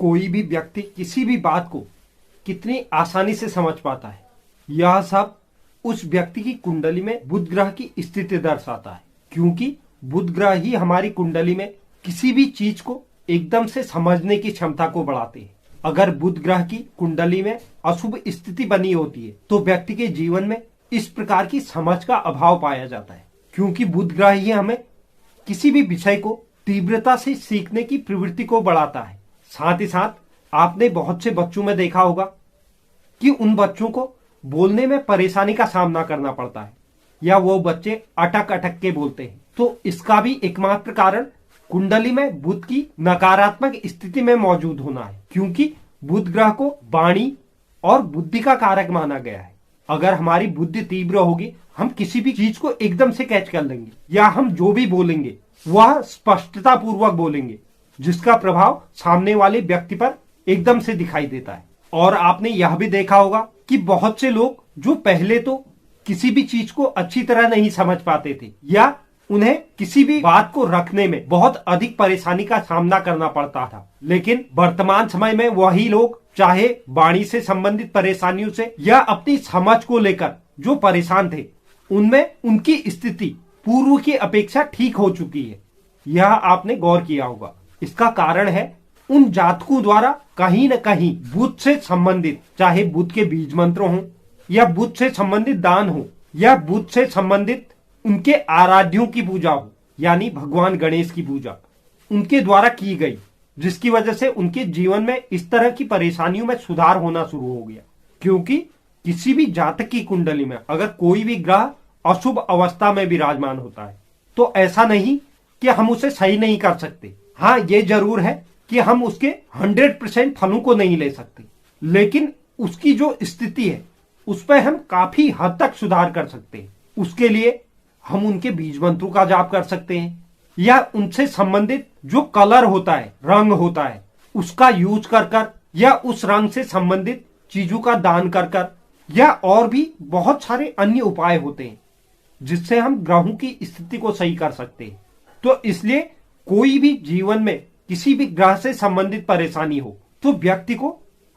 कोई भी व्यक्ति किसी भी बात को कितनी आसानी से समझ पाता है, यह सब उस व्यक्ति की कुंडली में बुध ग्रह की स्थिति दर्शाता है। क्योंकि बुध ग्रह ही हमारी कुंडली में किसी भी चीज को एकदम से समझने की क्षमता को बढ़ाते हैं। अगर बुध ग्रह की कुंडली में अशुभ स्थिति बनी होती है तो व्यक्ति के जीवन में इस प्रकार की समझ का अभाव पाया जाता है। क्योंकि बुध ग्रह ही हमें किसी भी विषय को तीव्रता से सीखने की प्रवृत्ति को बढ़ाता है। साथ ही साथ आपने बहुत से बच्चों में देखा होगा कि उन बच्चों को बोलने में परेशानी का सामना करना पड़ता है या वो बच्चे अटक अटक के बोलते हैं। तो इसका भी एकमात्र कारण कुंडली में बुध की नकारात्मक स्थिति में मौजूद होना है। क्योंकि बुध ग्रह को वाणी और बुद्धि का कारक माना गया है। अगर हमारी बुद्धि तीव्र होगी, हम किसी भी चीज को एकदम से कैच कर लेंगे या हम जो भी बोलेंगे वह स्पष्टता पूर्वक बोलेंगे, जिसका प्रभाव सामने वाले व्यक्ति पर एकदम से दिखाई देता है। और आपने यह भी देखा होगा कि बहुत से लोग जो पहले तो किसी भी चीज को अच्छी तरह नहीं समझ पाते थे या उन्हें किसी भी बात को रखने में बहुत अधिक परेशानी का सामना करना पड़ता था, लेकिन वर्तमान समय में वही लोग चाहे वाणी से संबंधित परेशानियों से या अपनी समझ को लेकर जो परेशान थे, उनमें उनकी स्थिति पूर्व की अपेक्षा ठीक हो चुकी है। यह आपने गौर किया होगा। इसका कारण है उन जातकों द्वारा कहीं न कहीं बुध से संबंधित, चाहे बुध के बीज मंत्र हो या बुध से संबंधित दान हो या बुध से संबंधित उनके आराध्यों की पूजा हो, यानी भगवान गणेश की पूजा उनके द्वारा की गई, जिसकी वजह से उनके जीवन में इस तरह की परेशानियों में सुधार होना शुरू हो गया। क्योंकि किसी भी जातक की कुंडली में अगर कोई भी ग्रह अशुभ अवस्था में विराजमान होता है तो ऐसा नहीं कि हम उसे सही नहीं कर सकते। हाँ, ये जरूर है कि हम उसके 100% फलों को नहीं ले सकते, लेकिन उसकी जो स्थिति है उस पर हम काफी हद तक सुधार कर सकते हैं। उसके लिए हम उनके बीज मंत्रों का जाप कर सकते हैं या उनसे संबंधित जो कलर होता है, रंग होता है, उसका यूज कर कर या उस रंग से संबंधित चीजों का दान कर कर या और भी बहुत सारे अन्य उपाय होते हैं जिससे हम ग्रहों की स्थिति को सही कर सकते हैं। तो इसलिए कोई भी जीवन में किसी भी ग्रह से संबंधित परेशानी हो तो व्यक्ति को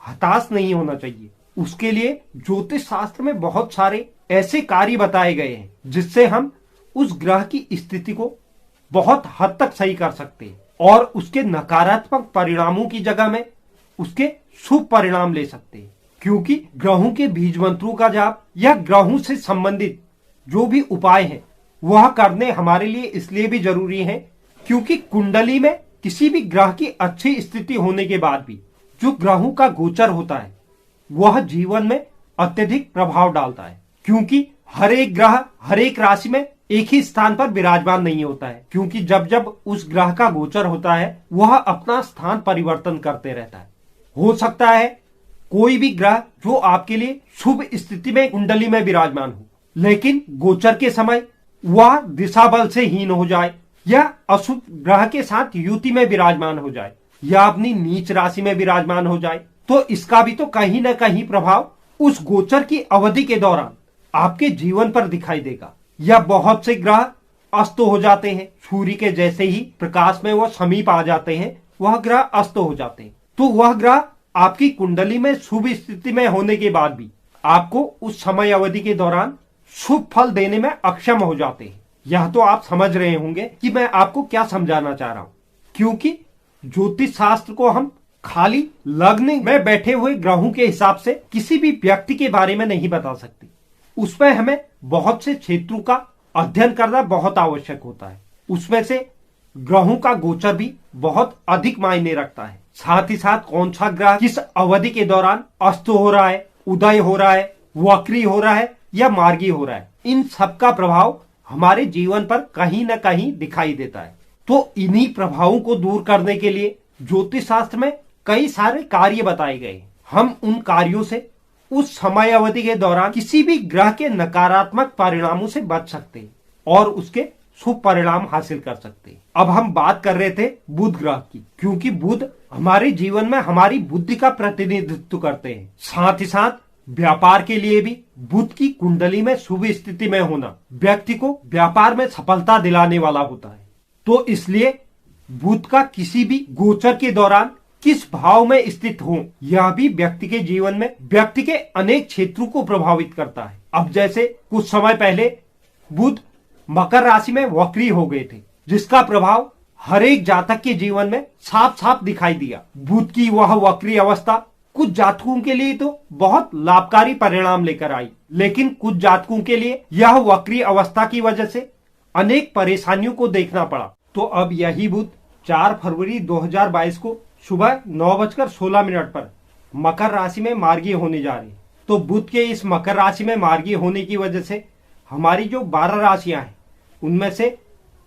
हताश नहीं होना चाहिए। उसके लिए ज्योतिष शास्त्र में बहुत सारे ऐसे कार्य बताए गए हैं जिससे हम उस ग्रह की स्थिति को बहुत हद तक सही कर सकते हैं और उसके नकारात्मक परिणामों की जगह में उसके शुभ परिणाम ले सकते हैं। क्योंकि ग्रहों के बीज मंत्रों का जाप या ग्रहों से संबंधित जो भी उपाय है वह करने हमारे लिए इसलिए भी जरूरी है क्योंकि कुंडली में किसी भी ग्रह की अच्छी स्थिति होने के बाद भी जो ग्रहों का गोचर होता है वह जीवन में अत्यधिक प्रभाव डालता है। क्योंकि हर एक ग्रह हर एक राशि में एक ही स्थान पर विराजमान नहीं होता है। क्योंकि जब जब उस ग्रह का गोचर होता है वह अपना स्थान परिवर्तन करते रहता है। हो सकता है कोई भी ग्रह जो आपके लिए शुभ स्थिति में कुंडली में विराजमान हो, लेकिन गोचर के समय वह दिशा बल से हीन हो जाए या अशुभ ग्रह के साथ युति में विराजमान हो जाए या अपनी नीच राशि में विराजमान हो जाए, तो इसका भी तो कहीं न कहीं प्रभाव उस गोचर की अवधि के दौरान आपके जीवन पर दिखाई देगा। या बहुत से ग्रह अस्त हो जाते हैं, सूर्य के जैसे ही प्रकाश में वह समीप आ जाते हैं वह ग्रह अस्त हो जाते हैं, तो वह ग्रह आपकी कुंडली में शुभ स्थिति में होने के बाद भी आपको उस समय अवधि के दौरान शुभ फल देने में अक्षम हो जाते हैं। यह तो आप समझ रहे होंगे कि मैं आपको क्या समझाना चाह रहा हूं। क्योंकि ज्योतिष शास्त्र को हम खाली लग्न में बैठे हुए ग्रहों के हिसाब से किसी भी व्यक्ति के बारे में नहीं बता सकते। उसमें हमें बहुत से क्षेत्रों का अध्ययन करना बहुत आवश्यक होता है। उसमें से ग्रहों का गोचर भी बहुत अधिक मायने रखता है। साथ ही साथ कौन सा ग्रह किस अवधि के दौरान अस्त हो रहा है, उदय हो रहा है, वक्री हो रहा है या मार्गी हो रहा है, इन सब का प्रभाव हमारे जीवन पर कहीं न कहीं दिखाई देता है। तो इन्हीं प्रभावों को दूर करने के लिए ज्योतिष शास्त्र में कई सारे कार्य बताए गए। हम उन कार्यों से उस समय अवधि के दौरान किसी भी ग्रह के नकारात्मक परिणामों से बच सकते हैं और उसके शुभ परिणाम हासिल कर सकते हैं। अब हम बात कर रहे थे बुध ग्रह की, क्योंकि बुध हमारे जीवन में हमारी बुद्धि का प्रतिनिधित्व करते हैं। साथ ही साथ व्यापार के लिए भी बुध की कुंडली में शुभ स्थिति में होना व्यक्ति को व्यापार में सफलता दिलाने वाला होता है। तो इसलिए बुध का किसी भी गोचर के दौरान किस भाव में स्थित हो, यह भी व्यक्ति के जीवन में व्यक्ति के अनेक क्षेत्रों को प्रभावित करता है। अब जैसे कुछ समय पहले बुध मकर राशि में वक्री हो गए थे, जिसका प्रभाव हर एक जातक के जीवन में साफ साफ दिखाई दिया। बुध की वह वक्री अवस्था कुछ जातकों के लिए तो बहुत लाभकारी परिणाम लेकर आई, लेकिन कुछ जातकों के लिए यह वक्री अवस्था की वजह से अनेक परेशानियों को देखना पड़ा। तो अब यही बुध 4 फरवरी 2022 को सुबह 9:16 पर मकर राशि में मार्गीय होने जा रहे हैं। तो बुध के इस मकर राशि में मार्गीय होने की वजह से हमारी जो 12 राशियां हैं, उनमें से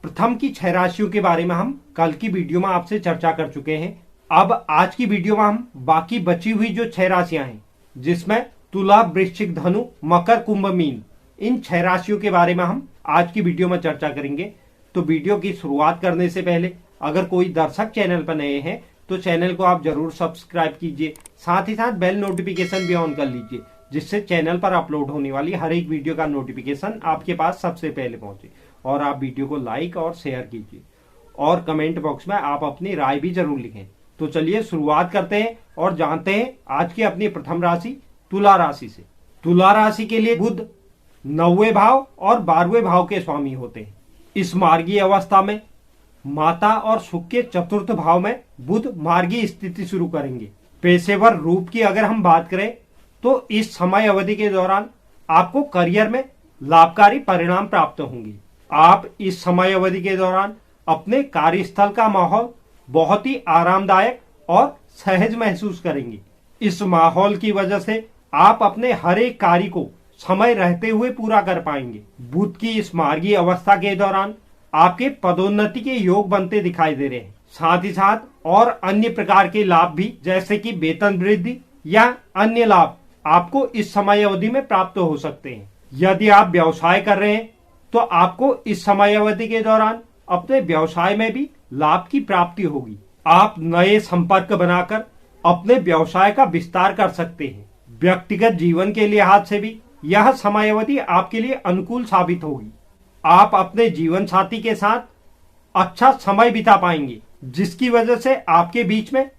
प्रथम की 6 राशियों के बारे में हम कल की वीडियो में आपसे चर्चा कर चुके हैं। अब आज की वीडियो में हम बाकी बची हुई जो 6 राशियां हैं, जिसमें तुला, वृश्चिक, धनु, मकर, कुंभ, मीन, इन 6 राशियों के बारे में हम आज की वीडियो में चर्चा करेंगे। तो वीडियो की शुरुआत करने से पहले अगर कोई दर्शक चैनल पर नए हैं तो चैनल को आप जरूर सब्सक्राइब कीजिए, साथ ही साथ बेल नोटिफिकेशन भी ऑन कर लीजिए, जिससे चैनल पर अपलोड होने वाली हर एक वीडियो का नोटिफिकेशन आपके पास सबसे पहले पहुंचे। और आप वीडियो को लाइक और शेयर कीजिए और कमेंट बॉक्स में आप अपनी राय भी जरूर लिखें। तो चलिए शुरुआत करते हैं और जानते हैं आज की अपनी प्रथम राशि तुला राशि से। तुला राशि के लिए बुध 9वें भाव और 12वें भाव के स्वामी होते हैं। इस मार्गीय अवस्था में माता और सुख के चतुर्थ भाव में बुध मार्गीय स्थिति शुरू करेंगे। पेशेवर रूप की अगर हम बात करें तो इस समय अवधि के दौरान आपको करियर में लाभकारी परिणाम प्राप्त होंगे। आप इस समय अवधि के दौरान अपने कार्यस्थल का माहौल बहुत ही आरामदायक और सहज महसूस करेंगे। इस माहौल की वजह से आप अपने हर एक कार्य को समय रहते हुए पूरा कर पाएंगे। बुध की इस मार्गीय अवस्था के दौरान आपके पदोन्नति के योग बनते दिखाई दे रहे हैं। साथ ही साथ और अन्य प्रकार के लाभ भी, जैसे कि वेतन वृद्धि या अन्य लाभ आपको इस समय अवधि में प्राप्त हो सकते हैं। यदि आप व्यवसाय कर रहे हैं तो आपको इस समय अवधि के दौरान अपने व्यवसाय में भी लाभ की प्राप्ति होगी। आप नए संपर्क बनाकर अपने व्यवसाय का विस्तार कर सकते हैं। व्यक्तिगत जीवन के लिहाज से भी यह समय अवधि आपके लिए अनुकूल साबित होगी। आप अपने जीवन साथी के साथ अच्छा समय बिता पाएंगे, जिसकी वजह से आपके बीच में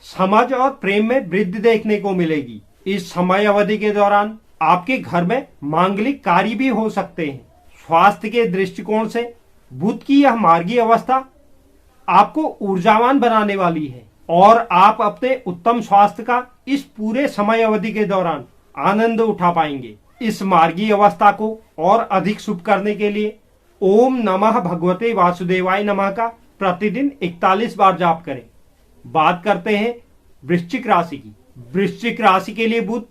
समझ और प्रेम में वृद्धि देखने को मिलेगी। इस समय अवधि के दौरान आपके घर में मांगलिक कार्य भी हो सकते हैं। स्वास्थ्य के दृष्टिकोण से बुध की यह मार्गीय अवस्था आपको ऊर्जावान बनाने वाली है और आप अपने उत्तम स्वास्थ्य का इस पूरे समय अवधि के दौरान आनंद उठा पाएंगे। इस मार्गीय अवस्था को और अधिक शुभ करने के लिए ओम नमः भगवते वासुदेवाय नमः का प्रतिदिन 41 बार जाप करें। बात करते हैं वृश्चिक राशि की। वृश्चिक राशि के लिए बुध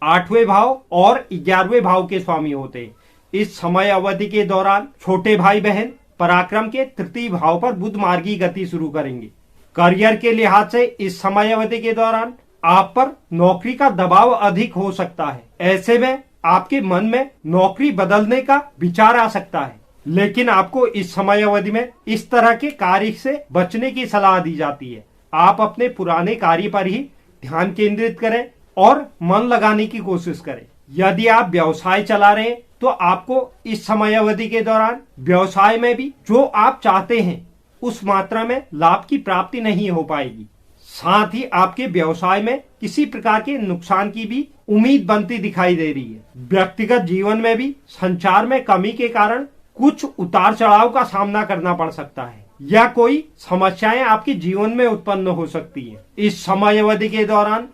8वें भाव और 11वें भाव के स्वामी होते हैं। इस समय अवधि के दौरान छोटे भाई बहन पराक्रम के तृतीय भाव पर बुध मार्गीय गति शुरू करेंगे। करियर के लिहाज से इस समय अवधि के दौरान आप पर नौकरी का दबाव अधिक हो सकता है। ऐसे में आपके मन में नौकरी बदलने का विचार आ सकता है, लेकिन आपको इस समय अवधि में इस तरह के कार्य से बचने की सलाह दी जाती है। आप अपने पुराने कार्य पर ही ध्यान केंद्रित करें और मन लगाने की कोशिश करें। यदि आप व्यवसाय चला रहे हैं तो आपको इस समय अवधि के दौरान व्यवसाय में भी जो आप चाहते हैं उस मात्रा में लाभ की प्राप्ति नहीं हो पाएगी। साथ ही आपके व्यवसाय में किसी प्रकार के नुकसान की भी उम्मीद बनती दिखाई दे रही है। व्यक्तिगत जीवन में भी संचार में कमी के कारण कुछ उतार चढ़ाव का सामना करना पड़ सकता है या कोई समस्याएं आपके जीवन में उत्पन्न हो सकती है। इस समय अवधि के दौरान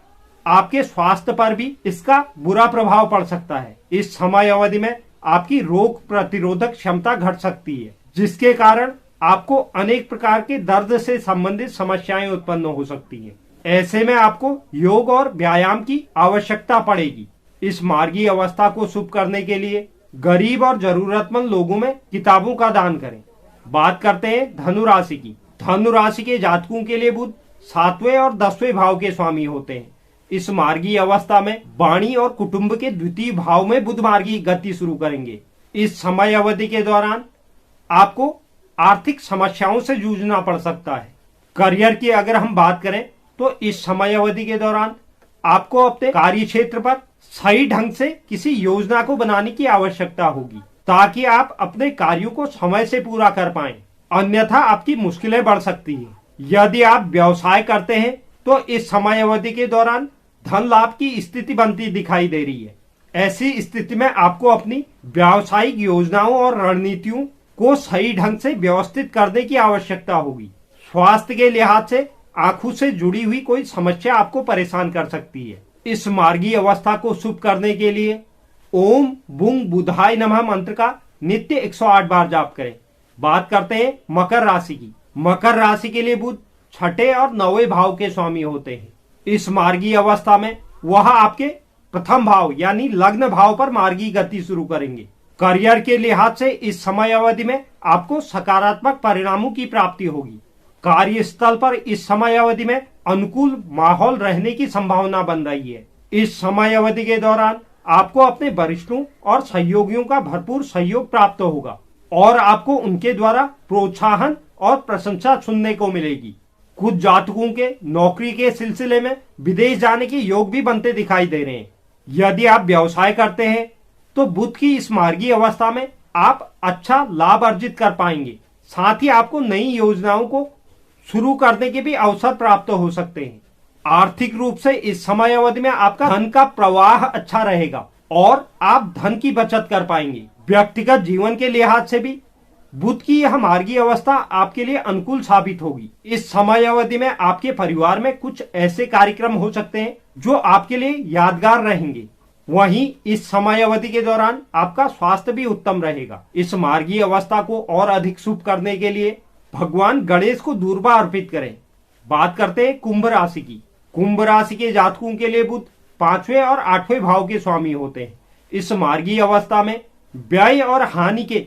आपके स्वास्थ्य पर भी इसका बुरा प्रभाव पड़ सकता है। इस समय अवधि में आपकी रोग प्रतिरोधक क्षमता घट सकती है, जिसके कारण आपको अनेक प्रकार के दर्द से संबंधित समस्याएं उत्पन्न हो सकती हैं। ऐसे में आपको योग और व्यायाम की आवश्यकता पड़ेगी। इस मार्गीय अवस्था को शुभ करने के लिए गरीब और जरूरतमंद लोगों में किताबों का दान करें। बात करते हैं धनु राशि की। धनु राशि के जातकों के लिए बुध 7वें और 10वें भाव के स्वामी होते हैं। इस मार्गीय अवस्था में वाणी और कुटुंब के द्वितीय भाव में बुध मार्गीय गति शुरू करेंगे। इस समय अवधि के दौरान आपको आर्थिक समस्याओं से जूझना पड़ सकता है। करियर की अगर हम बात करें तो इस समय अवधि के दौरान आपको अपने कार्य क्षेत्र पर सही ढंग से किसी योजना को बनाने की आवश्यकता होगी, ताकि आप अपने कार्यों को समय से पूरा कर पाएं। अन्यथा आपकी मुश्किलें बढ़ सकती हैं। यदि आप व्यवसाय करते हैं तो इस समय अवधि के दौरान धन लाभ की स्थिति बनती दिखाई दे रही है। ऐसी स्थिति में आपको अपनी व्यावसायिक योजनाओं और रणनीतियों को सही ढंग से व्यवस्थित करने की आवश्यकता होगी। स्वास्थ्य के लिहाज से आंखों से जुड़ी हुई कोई समस्या आपको परेशान कर सकती है। इस मार्गी अवस्था को शुभ करने के लिए ओम बुंग बुधाय नमः मंत्र का नित्य 108 बार जाप करें। बात करते हैं मकर राशि की। मकर राशि के लिए बुध छठे और नौवें भाव के स्वामी होते हैं। इस मार्गी अवस्था में वह आपके प्रथम भाव यानी लग्न भाव पर मार्गी गति शुरू करेंगे। करियर के लिहाज से इस समय अवधि में आपको सकारात्मक परिणामों की प्राप्ति होगी। कार्यस्थल पर इस समय अवधि में अनुकूल माहौल रहने की संभावना बन रही है। इस समय अवधि के दौरान आपको अपने वरिष्ठों और सहयोगियों का भरपूर सहयोग प्राप्त होगा और आपको उनके द्वारा प्रोत्साहन और प्रशंसा सुनने को मिलेगी। कुछ जातकों के नौकरी के सिलसिले में विदेश जाने के योग भी बनते दिखाई दे रहे हैं। यदि आप व्यवसाय करते हैं तो बुध की इस मार्गी अवस्था में आप अच्छा लाभ अर्जित कर पाएंगे। साथ ही आपको नई योजनाओं को शुरू करने के भी अवसर प्राप्त हो सकते हैं। आर्थिक रूप से इस समय अवधि में आपका धन का प्रवाह अच्छा रहेगा और आप धन की बचत कर पाएंगे। व्यक्तिगत जीवन के लिहाज से भी बुध की यह मार्गी अवस्था आपके लिए अनुकूल साबित होगी। इस समय अवधि में आपके परिवार में कुछ ऐसे कार्यक्रम हो सकते हैं जो आपके लिए यादगार रहेंगे। वहीं इस समय अवधि के दौरान आपका स्वास्थ्य भी उत्तम रहेगा। इस मार्गी अवस्था को और अधिक शुभ करने के लिए भगवान गणेश को दूर्वा अर्पित करें। बात करते हैं कुंभ राशि की। कुंभ राशि के जातकों के लिए बुध 5वें और 8वें भाव के स्वामी होते हैं। इस मार्गी अवस्था में व्यय और हानि के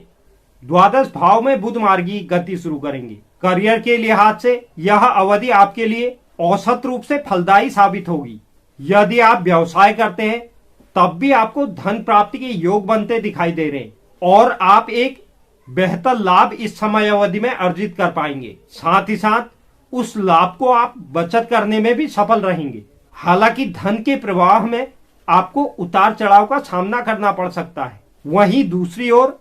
द्वादश भाव में बुध मार्गी गति शुरू करेंगे। करियर के लिहाज से यह अवधि आपके लिए औसत रूप से फलदायी साबित होगी। यदि आप व्यवसाय करते हैं तब भी आपको धन प्राप्ति के योग बनते दिखाई दे रहे हैं और आप एक बेहतर लाभ इस समय अवधि में अर्जित कर पाएंगे। साथ ही साथ उस लाभ को आप बचत करने में भी सफल रहेंगे। हालांकि धन के प्रवाह में आपको उतार चढ़ाव का सामना करना पड़ सकता है। वहीं दूसरी ओर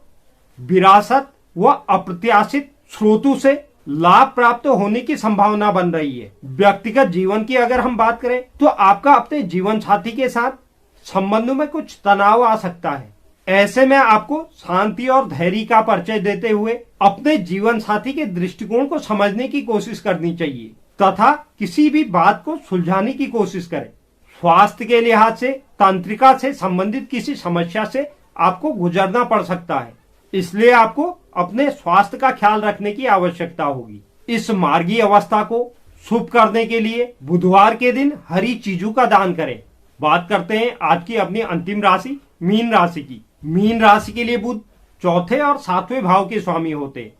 विरासत व अप्रत्याशित स्रोतों से लाभ प्राप्त होने की संभावना बन रही है। व्यक्तिगत जीवन की अगर हम बात करें तो आपका अपने जीवन साथी के साथ संबंधों में कुछ तनाव आ सकता है। ऐसे में आपको शांति और धैर्य का परिचय देते हुए अपने जीवन साथी के दृष्टिकोण को समझने की कोशिश करनी चाहिए तथा किसी भी बात को सुलझाने की कोशिश करें। स्वास्थ्य के लिहाज से तंत्रिका से संबंधित किसी समस्या से आपको गुजरना पड़ सकता है, इसलिए आपको अपने स्वास्थ्य का ख्याल रखने की आवश्यकता होगी। इस मार्गी अवस्था को शुभ करने के लिए बुधवार के दिन हरी चीजों का दान करें। बात करते हैं आज की अपनी अंतिम राशि मीन राशि की। मीन राशि के लिए बुध चौथे और 7वें भाव के स्वामी होते हैं।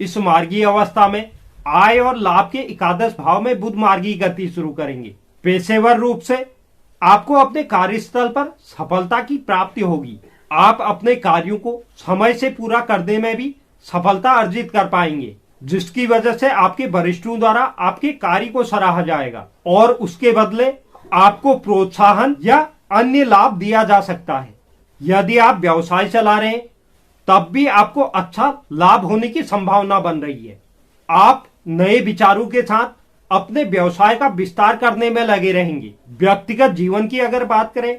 इस मार्गी अवस्था में आय और लाभ के एकादश भाव में बुध मार्गी गति शुरू करेंगे। पेशेवर रूप से आपको अपने कार्यस्थल पर सफलता की प्राप्ति होगी। आप अपने कार्यों को समय से पूरा करने में भी सफलता अर्जित कर पाएंगे, जिसकी वजह से आपके वरिष्ठों द्वारा आपके कार्य को सराहा जाएगा और उसके बदले आपको प्रोत्साहन या अन्य लाभ दिया जा सकता है। यदि आप व्यवसाय चला रहे हैं तब भी आपको अच्छा लाभ होने की संभावना बन रही है। आप नए विचारों के साथ अपने व्यवसाय का विस्तार करने में लगे रहेंगे। व्यक्तिगत जीवन की अगर बात करें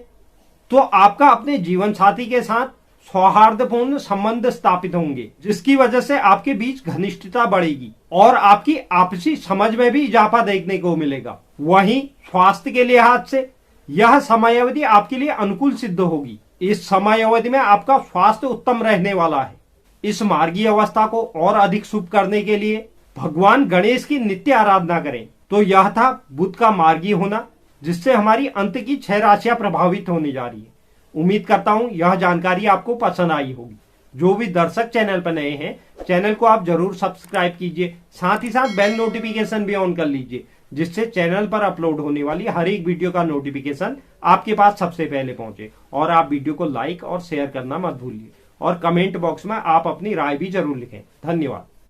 तो आपका अपने जीवन साथी के साथ सौहार्दपूर्ण संबंध स्थापित होंगे, जिसकी वजह से आपके बीच घनिष्ठता बढ़ेगी और आपकी आपसी समझ में भी इजाफा देखने को मिलेगा। वहीं स्वास्थ्य के लिहाज से यह समय अवधि आपके लिए अनुकूल सिद्ध होगी। इस समय अवधि में आपका स्वास्थ्य उत्तम रहने वाला है। इस मार्गी अवस्था को और अधिक शुभ करने के लिए भगवान गणेश की नित्य आराधना करें। तो यह था बुध का मार्गी होना, जिससे हमारी अंत की 6 राशियां प्रभावित होने जा रही है। उम्मीद करता हूं यह जानकारी आपको पसंद आई होगी। जो भी दर्शक चैनल पर नए हैं, चैनल को आप जरूर सब्सक्राइब कीजिए, साथ ही साथ बेल नोटिफिकेशन भी ऑन कर लीजिए, जिससे चैनल पर अपलोड होने वाली हर एक वीडियो का नोटिफिकेशन आपके पास सबसे पहले पहुंचे। और आप वीडियो को लाइक और शेयर करना मत भूलिए और कमेंट बॉक्स में आप अपनी राय भी जरूर लिखें। धन्यवाद।